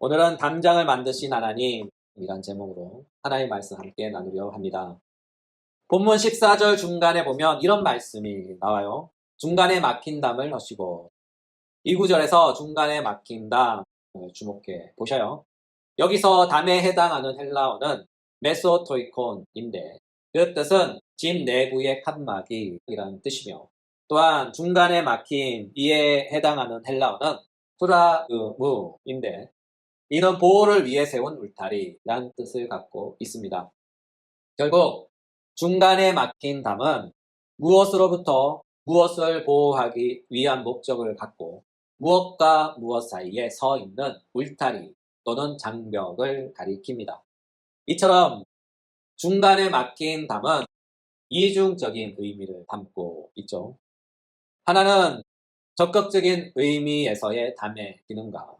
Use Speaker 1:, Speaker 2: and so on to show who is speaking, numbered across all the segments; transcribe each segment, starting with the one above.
Speaker 1: 오늘은 담장을 만드신 하나님이란 제목으로 하나님의 말씀 함께 나누려 합니다. 본문 14절 중간에 보면 이런 말씀이 나와요. 중간에 막힌 담을 넣으시고, 이 구절에서 중간에 막힌 담을 주목해 보셔요. 여기서 담에 해당하는 헬라어는 메소토이콘인데 그 뜻은 집 내부의 칸막이라는 뜻이며, 또한 중간에 막힌 이에 해당하는 헬라어는 프라으무인데 이는 보호를 위해 세운 울타리라는 뜻을 갖고 있습니다. 결국 중간에 막힌 담은 무엇으로부터 무엇을 보호하기 위한 목적을 갖고 무엇과 무엇 사이에 서 있는 울타리 또는 장벽을 가리킵니다. 이처럼 중간에 막힌 담은 이중적인 의미를 담고 있죠. 하나는 적극적인 의미에서의 담의 기능과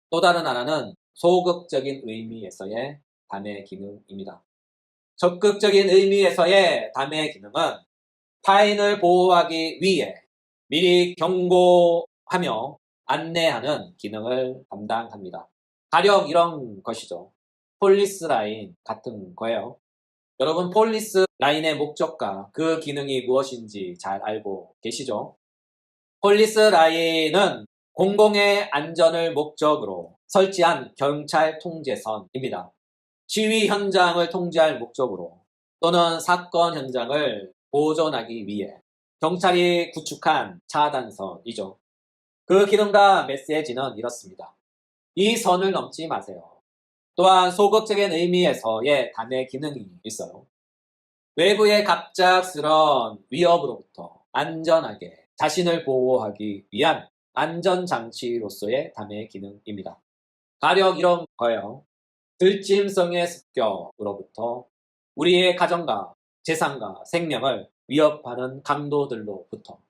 Speaker 1: 또 다른 하나는 소극적인 의미에서의 담의 기능입니다. 적극적인 의미에서의 담의 기능은 타인을 보호하기 위해 미리 경고하며 안내하는 기능을 담당합니다. 가령 이런 것이죠. 폴리스 라인 같은 거예요. 여러분, 폴리스 라인의 목적과 그 기능이 무엇인지 잘 알고 계시죠? 폴리스 라인은 공공의 안전을 목적으로 설치한 경찰 통제선입니다. 시위 현장을 통제할 목적으로 또는 사건 현장을 보존하기 위해 경찰이 구축한 차단선이죠. 그 기능과 메시지는 이렇습니다. 이 선을 넘지 마세요. 또한 소극적인 의미에서의 담의 기능이 있어요. 외부의 갑작스러운 위협으로부터 안전하게 자신을 보호하기 위한 안전장치로서의 담의 기능입니다. 가령 이런 거예요. 들짐승의 습격으로부터 우리의 가정과 재산과 생명을 위협하는 강도들로부터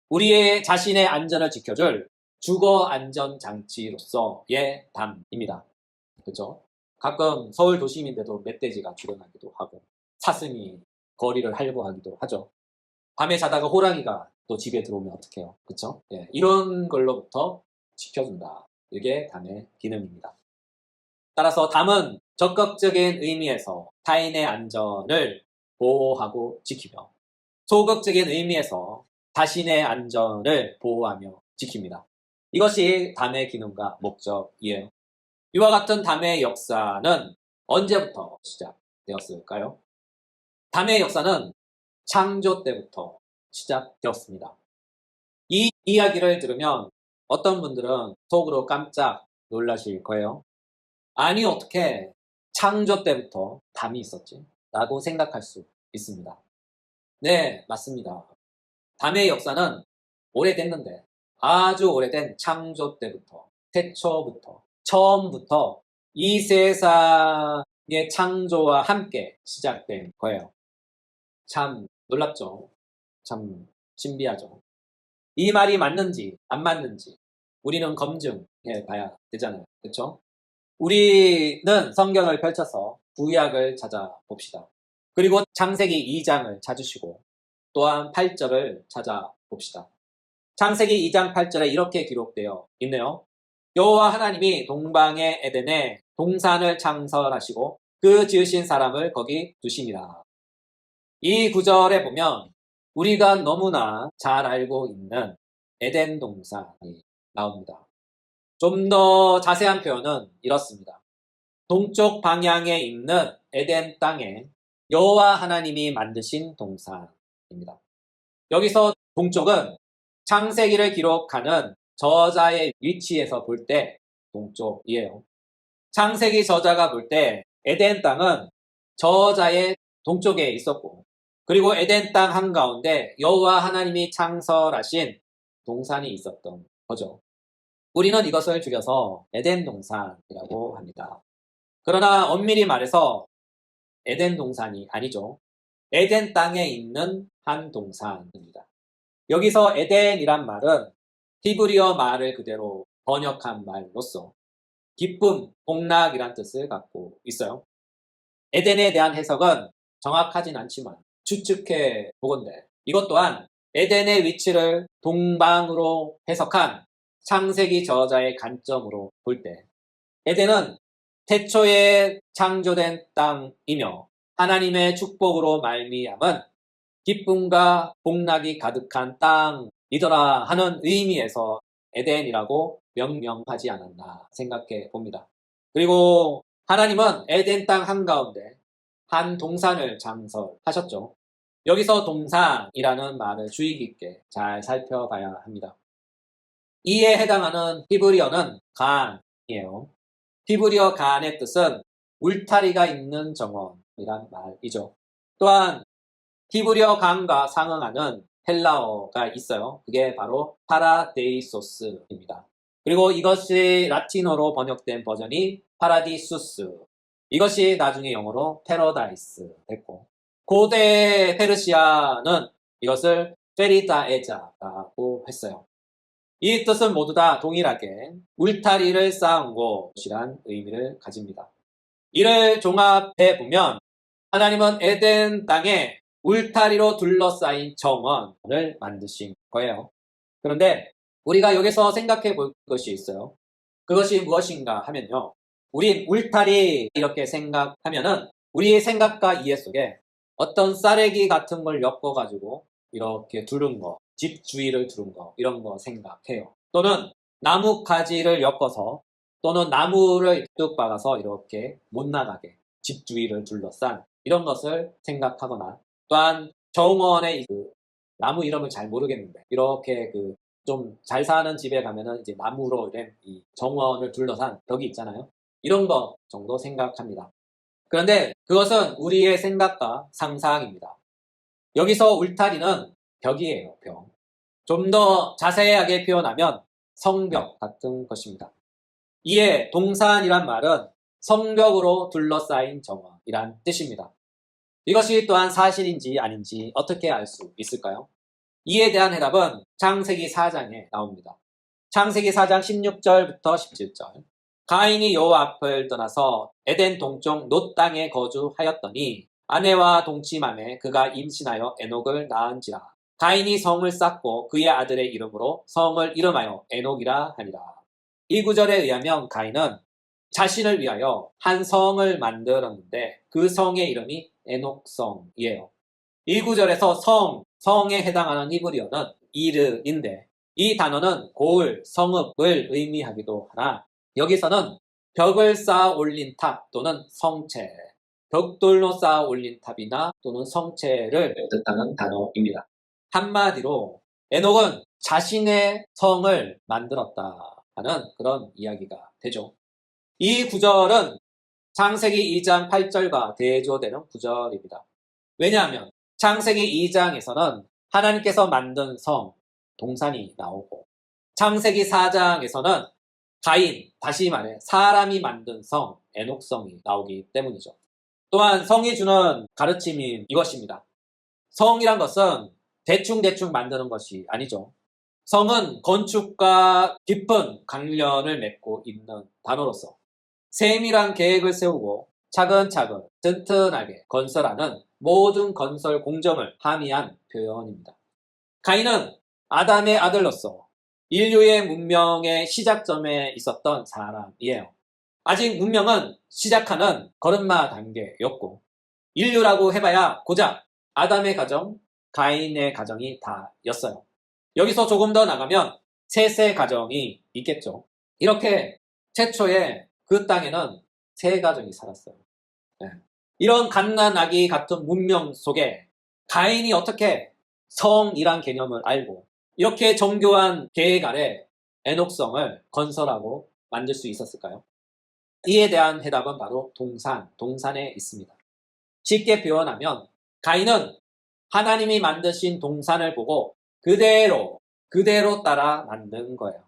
Speaker 1: 우리의 자신의 안전을 지켜줄 주거 안전장치로서의 담입니다. 그렇죠? 가끔 서울 도심인데도 멧돼지가 출현하기도 하고 사슴이 거리를 할보하기도 하죠. 밤에 자다가 호랑이가 또 집에 들어오면 어떡해요? 그렇죠? 예, 이런 걸로부터 지켜준다. 이게 담의 기능입니다. 따라서 담은 적극적인 의미에서 타인의 안전을 보호하고 지키며 소극적인 의미에서 자신의 안전을 보호하며 지킵니다. 이것이 담의 기능과 목적이에요. 이와 같은 담의 역사는 언제부터 시작되었을까요? 담의 역사는 창조 때부터 시작되었습니다. 이 이야기를 들으면 어떤 분들은 속으로 깜짝 놀라실 거예요. 아니, 어떻게 창조 때부터 담이 있었지? 라고 생각할 수 있습니다. 네, 맞습니다. 담의 역사는 오래됐는데 아주 오래된 창조 때부터, 태초부터, 처음부터 이 세상의 창조와 함께 시작된 거예요. 참 놀랍죠? 참 신비하죠? 이 말이 맞는지 안 맞는지 우리는 검증해 봐야 되잖아요. 그렇죠? 우리는 성경을 펼쳐서 구약을 찾아봅시다. 그리고 창세기 2장을 찾으시고 또한 8절을 찾아봅시다. 창세기 2장 8절에 이렇게 기록되어 있네요. 여호와 하나님이 동방의 에덴에 동산을 창설하시고 그 지으신 사람을 거기 두시니라. 이 구절에 보면 우리가 너무나 잘 알고 있는 에덴 동산이 나옵니다. 좀 더 자세한 표현은 이렇습니다. 동쪽 방향에 있는 에덴 땅에 여호와 하나님이 만드신 동산입니다. 여기서 동쪽은 창세기를 기록하는 저자의 위치에서 볼 때 동쪽이에요. 창세기 저자가 볼 때 에덴 땅은 저자의 동쪽에 있었고, 그리고 에덴 땅 한가운데 여호와 하나님이 창설하신 동산이 있었던 거죠. 우리는 이것을 줄여서 에덴 동산이라고 합니다. 그러나 엄밀히 말해서 에덴 동산이 아니죠. 에덴 땅에 있는 한 동산입니다. 여기서 에덴이란 말은 히브리어 말을 그대로 번역한 말로서 기쁨, 복락이란 뜻을 갖고 있어요. 에덴에 대한 해석은 정확하진 않지만 추측해 보건대 이것 또한 에덴의 위치를 동방으로 해석한 창세기 저자의 관점으로 볼 때 에덴은 태초에 창조된 땅이며 하나님의 축복으로 말미암은 기쁨과 복락이 가득한 땅이더라 하는 의미에서 에덴이라고 명명하지 않았나 생각해 봅니다. 그리고 하나님은 에덴 땅 한가운데 한 동산을 창설하셨죠. 여기서 동산이라는 말을 주의 깊게 잘 살펴봐야 합니다. 이에 해당하는 히브리어는 간이에요. 히브리어 간의 뜻은 울타리가 있는 정원이란 말이죠. 또한 히브리어 간과 상응하는 헬라어가 있어요. 그게 바로 파라데이소스입니다. 그리고 이것이 라틴어로 번역된 버전이 파라디수스. 이것이 나중에 영어로 패러다이스 됐고, 고대 페르시아는 이것을 페리다에자라고 했어요. 이 뜻은 모두 다 동일하게 울타리를 쌓은 곳이란 의미를 가집니다. 이를 종합해 보면 하나님은 에덴 땅에 울타리로 둘러싸인 정원을 만드신 거예요. 그런데 우리가 여기서 생각해 볼 것이 있어요. 그것이 무엇인가 하면요. 우린 울타리 이렇게 생각하면은 우리의 생각과 이해 속에 어떤 쌀래기 같은 걸 엮어가지고 이렇게 두른 거, 집 주위를 두른 거, 이런 거 생각해요. 또는 나무 가지를 엮어서 또는 나무를 뚝 박아서 이렇게 못 나가게 집 주위를 둘러싼 이런 것을 생각하거나, 또한 정원의 나무 이름을 잘 모르겠는데 이렇게 좀 잘 사는 집에 가면은 이제 나무로 된 이 정원을 둘러싼 벽이 있잖아요. 이런 것 정도 생각합니다. 그런데 그것은 우리의 생각과 상상입니다. 여기서 울타리는 벽이에요, 벽. 좀 더 자세하게 표현하면 성벽 같은 것입니다. 이에 동산이란 말은 성벽으로 둘러싸인 정원이란 뜻입니다. 이것이 또한 사실인지 아닌지 어떻게 알 수 있을까요? 이에 대한 해답은 창세기 4장에 나옵니다. 창세기 4장 16절부터 17절. 가인이 여호와 앞을 떠나서 에덴 동쪽 놋 땅에 거주하였더니 아내와 동침함에 그가 임신하여 에녹을 낳은지라. 가인이 성을 쌓고 그의 아들의 이름으로 성을 이름하여 에녹이라 하니라. 이 구절에 의하면 가인은 자신을 위하여 한 성을 만들었는데 그 성의 이름이 에녹성이에요. 이 구절에서 성에 해당하는 히브리어는 이르인데 이 단어는 고을, 성읍을 의미하기도 하나 여기서는 벽을 쌓아 올린 탑 또는 성체, 벽돌로 쌓아 올린 탑이나 또는 성체를 뜻하는 단어입니다. 한마디로 에녹은 자신의 성을 만들었다 하는 그런 이야기가 되죠. 이 구절은 창세기 2장 8절과 대조되는 구절입니다. 왜냐하면 창세기 2장에서는 하나님께서 만든 성, 동산이 나오고 창세기 4장에서는 가인, 다시 말해 사람이 만든 성, 에녹성이 나오기 때문이죠. 또한 성이 주는 가르침이 이것입니다. 성이란 것은 대충 만드는 것이 아니죠. 성은 건축과 깊은 관련을 맺고 있는 단어로서 세밀한 계획을 세우고 차근차근 튼튼하게 건설하는 모든 건설 공정을 함의한 표현입니다. 가인은 아담의 아들로서 인류의 문명의 시작점에 있었던 사람이에요. 아직 문명은 시작하는 걸음마 단계였고 인류라고 해봐야 고작 아담의 가정, 가인의 가정이 다였어요. 여기서 조금 더 나가면 셋의 가정이 있겠죠. 이렇게 최초에 그 땅에는 세 가정이 살았어요. 네. 이런 갓난아기 같은 문명 속에 가인이 어떻게 성이란 개념을 알고 이렇게 정교한 계획 아래 에녹성을 건설하고 만들 수 있었을까요? 이에 대한 해답은 바로 동산에 있습니다. 쉽게 표현하면 가인은 하나님이 만드신 동산을 보고 그대로 따라 만든 거예요.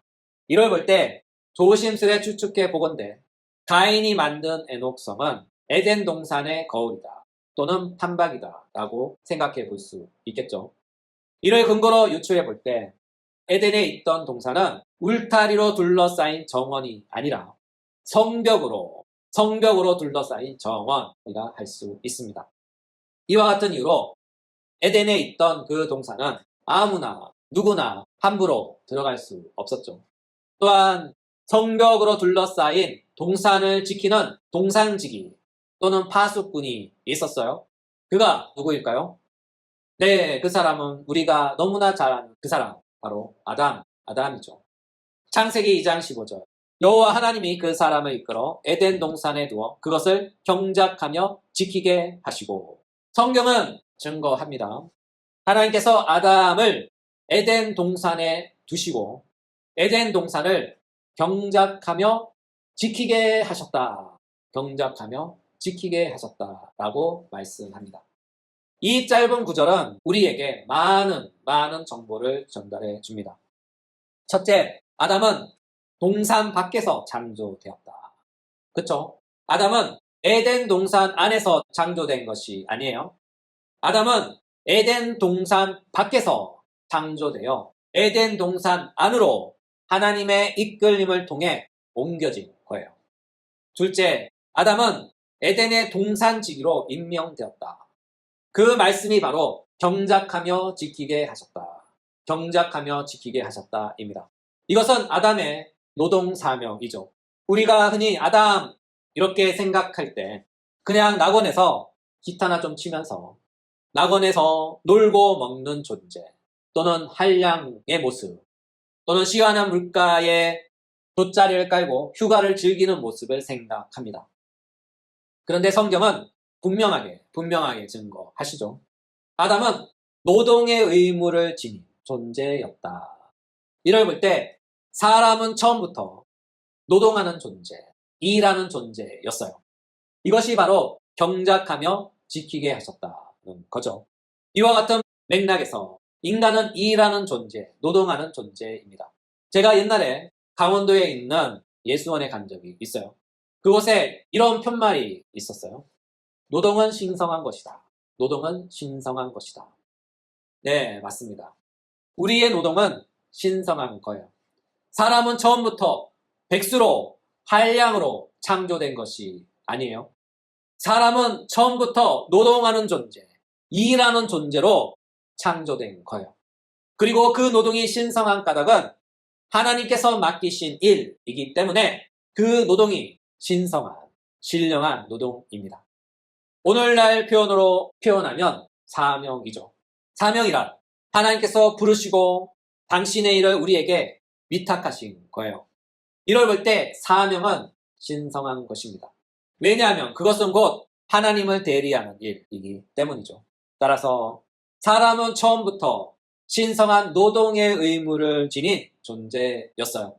Speaker 1: 이걸 볼 때 조심스레 추측해 보건대 가인이 만든 에녹성은 에덴 동산의 거울이다 또는 판박이다 라고 생각해 볼 수 있겠죠. 이를 근거로 유추해 볼 때 에덴에 있던 동산은 울타리로 둘러싸인 정원이 아니라 성벽으로 둘러싸인 정원이라 할 수 있습니다. 이와 같은 이유로 에덴에 있던 그 동산은 아무나 누구나 함부로 들어갈 수 없었죠. 또한 성벽으로 둘러싸인 동산을 지키는 동산지기 또는 파수꾼이 있었어요. 그가 누구일까요? 네, 그 사람은 우리가 너무나 잘 아는 그 사람, 바로 아담이죠. 창세기 2장 15절. 여호와 하나님이 그 사람을 이끌어 에덴 동산에 두어 그것을 경작하며 지키게 하시고. 성경은 증거합니다. 하나님께서 아담을 에덴 동산에 두시고 에덴 동산을 경작하며 지키게 하셨다. 경작하며 지키게 하셨다라고 말씀합니다. 이 짧은 구절은 우리에게 많은 정보를 전달해 줍니다. 첫째, 아담은 동산 밖에서 창조되었다. 그렇죠? 아담은 에덴 동산 안에서 창조된 것이 아니에요. 아담은 에덴 동산 밖에서 창조되어 에덴 동산 안으로 하나님의 이끌림을 통해 옮겨진 거예요. 둘째, 아담은 에덴의 동산지기로 임명되었다. 그 말씀이 바로 경작하며 지키게 하셨다. 경작하며 지키게 하셨다입니다. 이것은 아담의 노동 사명이죠. 우리가 흔히 아담 이렇게 생각할 때 그냥 낙원에서 기타나 좀 치면서 낙원에서 놀고 먹는 존재 또는 한량의 모습 또는 시원한 물가에 돗자리를 깔고 휴가를 즐기는 모습을 생각합니다. 그런데 성경은 분명하게 증거하시죠. 아담은 노동의 의무를 지닌 존재였다. 이를 볼 때 사람은 처음부터 노동하는 존재, 일하는 존재였어요. 이것이 바로 경작하며 지키게 하셨다는 거죠. 이와 같은 맥락에서 인간은 일하는 존재, 노동하는 존재입니다. 제가 옛날에 강원도에 있는 예수원에 간 적이 있어요. 그곳에 이런 편말이 있었어요. 노동은 신성한 것이다. 노동은 신성한 것이다. 네, 맞습니다. 우리의 노동은 신성한 거예요. 사람은 처음부터 백수로, 한량으로 창조된 것이 아니에요. 사람은 처음부터 노동하는 존재, 일하는 존재로 창조된 거예요. 그리고 그 노동이 신성한 까닭은 하나님께서 맡기신 일이기 때문에 그 노동이 신성한, 신령한 노동입니다. 오늘날 표현으로 표현하면 사명이죠. 사명이란 하나님께서 부르시고 당신의 일을 우리에게 위탁하신 거예요. 이걸 볼 때 사명은 신성한 것입니다. 왜냐하면 그것은 곧 하나님을 대리하는 일이기 때문이죠. 따라서 사람은 처음부터 신성한 노동의 의무를 지닌 존재였어요.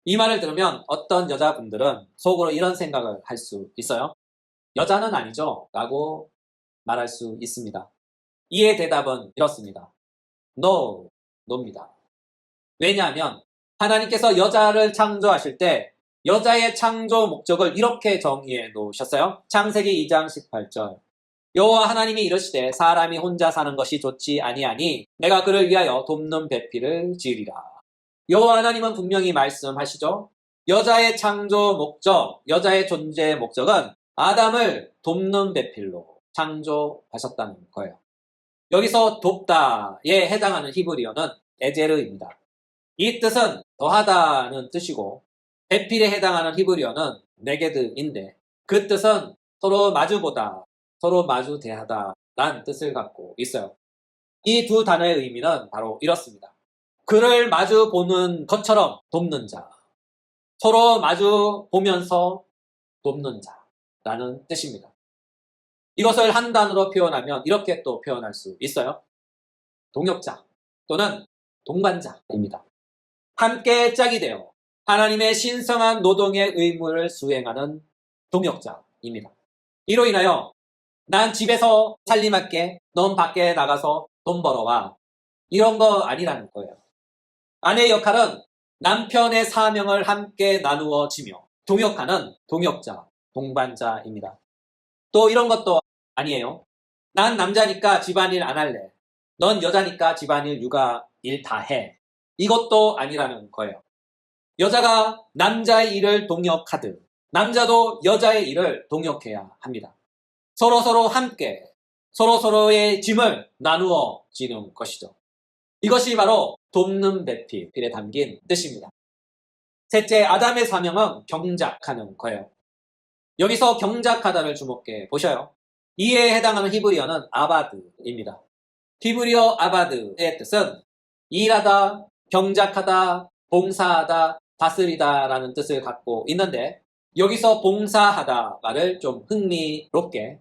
Speaker 1: 이 말을 들으면 어떤 여자분들은 속으로 이런 생각을 할 수 있어요. 여자는 아니죠? 라고 말할 수 있습니다. 이의 대답은 이렇습니다. No, no입니다. 왜냐하면 하나님께서 여자를 창조하실 때 여자의 창조 목적을 이렇게 정의해 놓으셨어요. 창세기 2장 18절. 여호와 하나님이 이르시되 사람이 혼자 사는 것이 좋지 아니하니 내가 그를 위하여 돕는 배필을 지으리라. 여호와 하나님은 분명히 말씀하시죠. 여자의 창조 목적, 여자의 존재의 목적은 아담을 돕는 배필로 창조하셨다는 거예요. 여기서 돕다에 해당하는 히브리어는 에제르입니다. 이 뜻은 더하다는 뜻이고 배필에 해당하는 히브리어는 네게드인데 그 뜻은 서로 마주보다, 서로 마주 대하다 라는 뜻을 갖고 있어요. 이 두 단어의 의미는 바로 이렇습니다. 그를 마주 보는 것처럼 돕는 자, 서로 마주 보면서 돕는 자라는 뜻입니다. 이것을 한 단어로 표현하면 이렇게 또 표현할 수 있어요. 동역자 또는 동반자입니다. 함께 짝이 되어 하나님의 신성한 노동의 의무를 수행하는 동역자입니다. 이로 인하여 난 집에서 살림할게, 넌 밖에 나가서 돈 벌어와. 이런 거 아니라는 거예요. 아내의 역할은 남편의 사명을 함께 나누어 지며 동역하는 동역자, 동반자입니다. 또 이런 것도 아니에요. 난 남자니까 집안일 안 할래. 넌 여자니까 집안일, 육아, 일 다 해. 이것도 아니라는 거예요. 여자가 남자의 일을 동역하듯 남자도 여자의 일을 동역해야 합니다. 서로서로 함께 서로서로의 짐을 나누어 지는 것이죠. 이것이 바로 돕는 배필에 담긴 뜻입니다. 셋째, 아담의 사명은 경작하는 거예요. 여기서 경작하다를 주목해 보셔요. 이에 해당하는 히브리어는 아바드입니다. 히브리어 아바드의 뜻은 일하다, 경작하다, 봉사하다, 다스리다 라는 뜻을 갖고 있는데 여기서 봉사하다 말을 좀 흥미롭게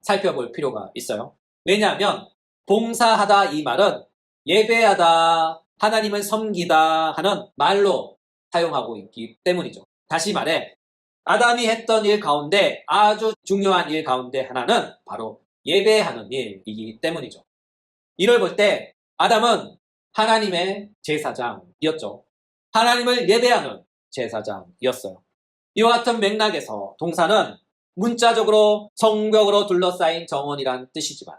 Speaker 1: 살펴볼 필요가 있어요. 왜냐하면 봉사하다 이 말은 예배하다, 하나님을 섬기다 하는 말로 사용하고 있기 때문이죠. 다시 말해 아담이 했던 일 가운데 아주 중요한 일 가운데 하나는 바로 예배하는 일이기 때문이죠. 이를 볼 때 아담은 하나님의 제사장이었죠. 하나님을 예배하는 제사장이었어요. 이와 같은 맥락에서 동사는 문자적으로 성벽으로 둘러싸인 정원이란 뜻이지만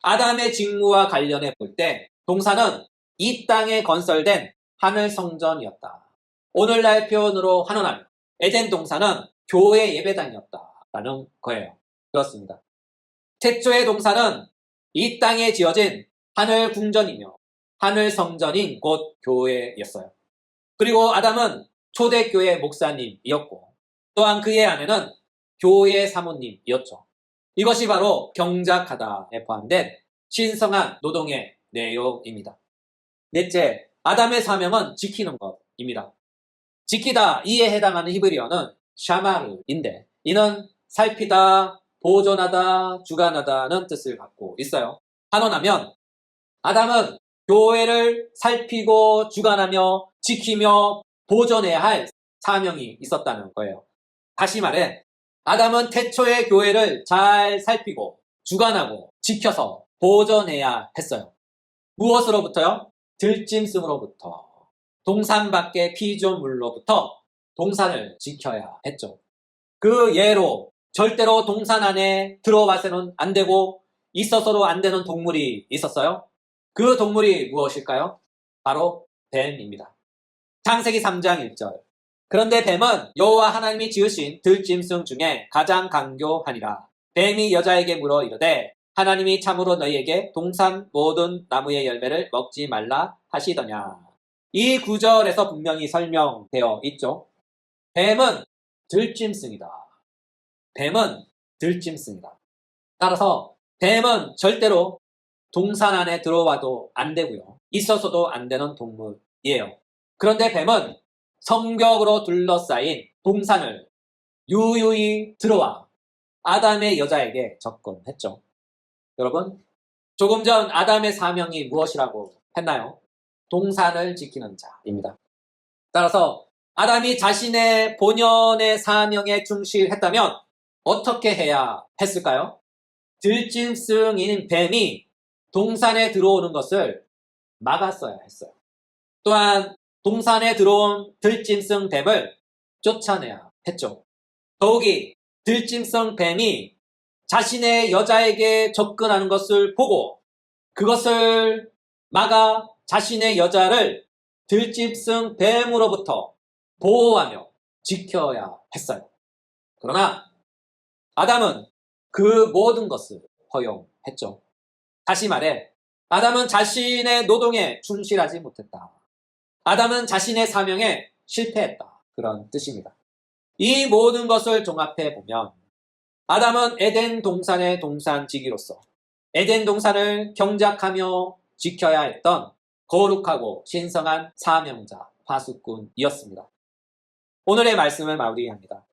Speaker 1: 아담의 직무와 관련해 볼 때 동사는 이 땅에 건설된 하늘 성전이었다. 오늘날 표현으로 환원하면 에덴 동사는 교회 예배당이었다라는 거예요. 그렇습니다. 태초의 동사는 이 땅에 지어진 하늘 궁전이며 하늘 성전인 곧 교회였어요. 그리고 아담은 초대교회 목사님이었고 또한 그의 아내는 교회 사모님이었죠. 이것이 바로 경작하다에 포함된 신성한 노동의 내용입니다. 넷째, 아담의 사명은 지키는 것입니다. 지키다 이에 해당하는 히브리어는 샤마르인데 이는 살피다, 보존하다, 주관하다는 뜻을 갖고 있어요. 한원하면 아담은 교회를 살피고 주관하며 지키며 보존해야 할 사명이 있었다는 거예요. 다시 말해 아담은 태초의 교회를 잘 살피고 주관하고 지켜서 보존해야 했어요. 무엇으로부터요? 들짐승으로부터, 동산 밖의 피조물로부터 동산을 지켜야 했죠. 그 예로 절대로 동산 안에 들어와서는 안 되고 있어서도 안 되는 동물이 있었어요. 그 동물이 무엇일까요? 바로 뱀입니다. 창세기 3장 1절. 그런데 뱀은 여호와 하나님이 지으신 들짐승 중에 가장 강교하니라. 뱀이 여자에게 물어 이르되 하나님이 참으로 너희에게 동산 모든 나무의 열매를 먹지 말라 하시더냐. 이 구절에서 분명히 설명되어 있죠. 뱀은 들짐승이다. 뱀은 들짐승이다. 따라서 뱀은 절대로 동산 안에 들어와도 안 되고요. 있어서도 안 되는 동물이에요. 그런데 뱀은 성벽으로 둘러싸인 동산을 유유히 들어와 아담의 여자에게 접근했죠. 여러분, 조금 전 아담의 사명이 무엇이라고 했나요? 동산을 지키는 자입니다. 따라서 아담이 자신의 본연의 사명에 충실했다면 어떻게 해야 했을까요? 들짐승인 뱀이 동산에 들어오는 것을 막았어야 했어요. 또한 동산에 들어온 들짐승 뱀을 쫓아내야 했죠. 더욱이 들짐승 뱀이 자신의 여자에게 접근하는 것을 보고 그것을 막아 자신의 여자를 들짐승 뱀으로부터 보호하며 지켜야 했어요. 그러나 아담은 그 모든 것을 허용했죠. 다시 말해 아담은 자신의 노동에 충실하지 못했다. 아담은 자신의 사명에 실패했다. 그런 뜻입니다. 이 모든 것을 종합해 보면 아담은 에덴 동산의 동산지기로서 에덴 동산을 경작하며 지켜야 했던 거룩하고 신성한 사명자, 파수꾼이었습니다. 오늘의 말씀을 마무리합니다.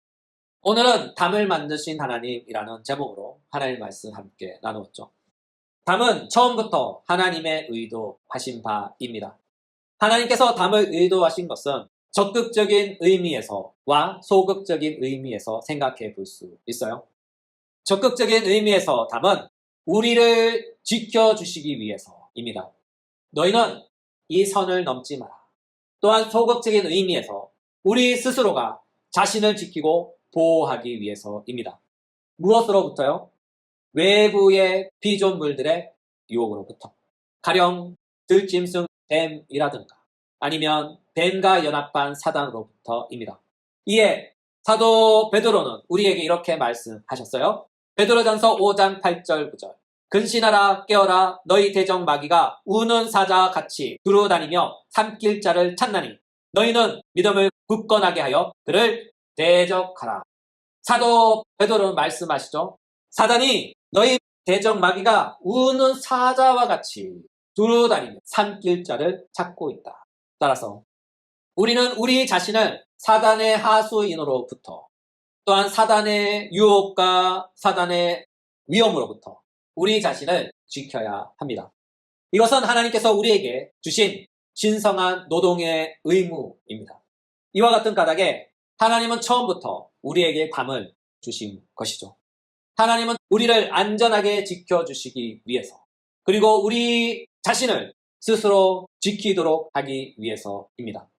Speaker 1: 오늘은 담을 만드신 하나님이라는 제목으로 하나님의 말씀 함께 나누었죠. 담은 처음부터 하나님의 의도하신 바입니다. 하나님께서 담을 의도하신 것은 적극적인 의미에서와 소극적인 의미에서 생각해 볼 수 있어요. 적극적인 의미에서 담은 우리를 지켜주시기 위해서입니다. 너희는 이 선을 넘지 마라. 또한 소극적인 의미에서 우리 스스로가 자신을 지키고 보호하기 위해서입니다. 무엇으로부터요? 외부의 피조물들의 유혹으로부터. 가령 들짐승 뱀이라든가 아니면 뱀과 연합한 사단으로부터입니다. 이에 사도 베드로는 우리에게 이렇게 말씀하셨어요. 베드로전서 5장 8절 9절. 근신하라 깨어라 너희 대적 마귀가 우는 사자와 같이 두루다니며 삼킬 자를 찾나니 너희는 믿음을 굳건하게 하여 그를 대적하라. 사도 베드로는 말씀하시죠. 사단이 너희 대적 마귀가 우는 사자와 같이 두루다니며 산길자를 찾고 있다. 따라서 우리는 우리 자신을 사단의 하수인으로부터 또한 사단의 유혹과 사단의 위험으로부터 우리 자신을 지켜야 합니다. 이것은 하나님께서 우리에게 주신 신성한 노동의 의무입니다. 이와 같은 까닭에 하나님은 처음부터 우리에게 담을 주신 것이죠. 하나님은 우리를 안전하게 지켜주시기 위해서, 그리고 우리 자신을 스스로 지키도록 하기 위해서입니다.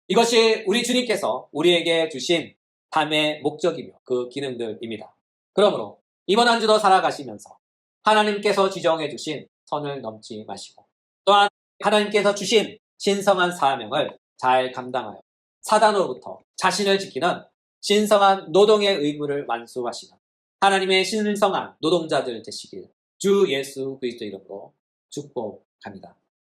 Speaker 1: 이것이 우리 주님께서 우리에게 주신 담의 목적이며 그 기능들입니다. 그러므로 이번 한 주도 살아가시면서 하나님께서 지정해 주신 선을 넘지 마시고, 또한 하나님께서 주신 신성한 사명을 잘 감당하여 사단으로부터 자신을 지키는 신성한 노동의 의무를 완수하시는 하나님의 신성한 노동자들 되시길 주 예수 그리스도 이름으로 축복합니다.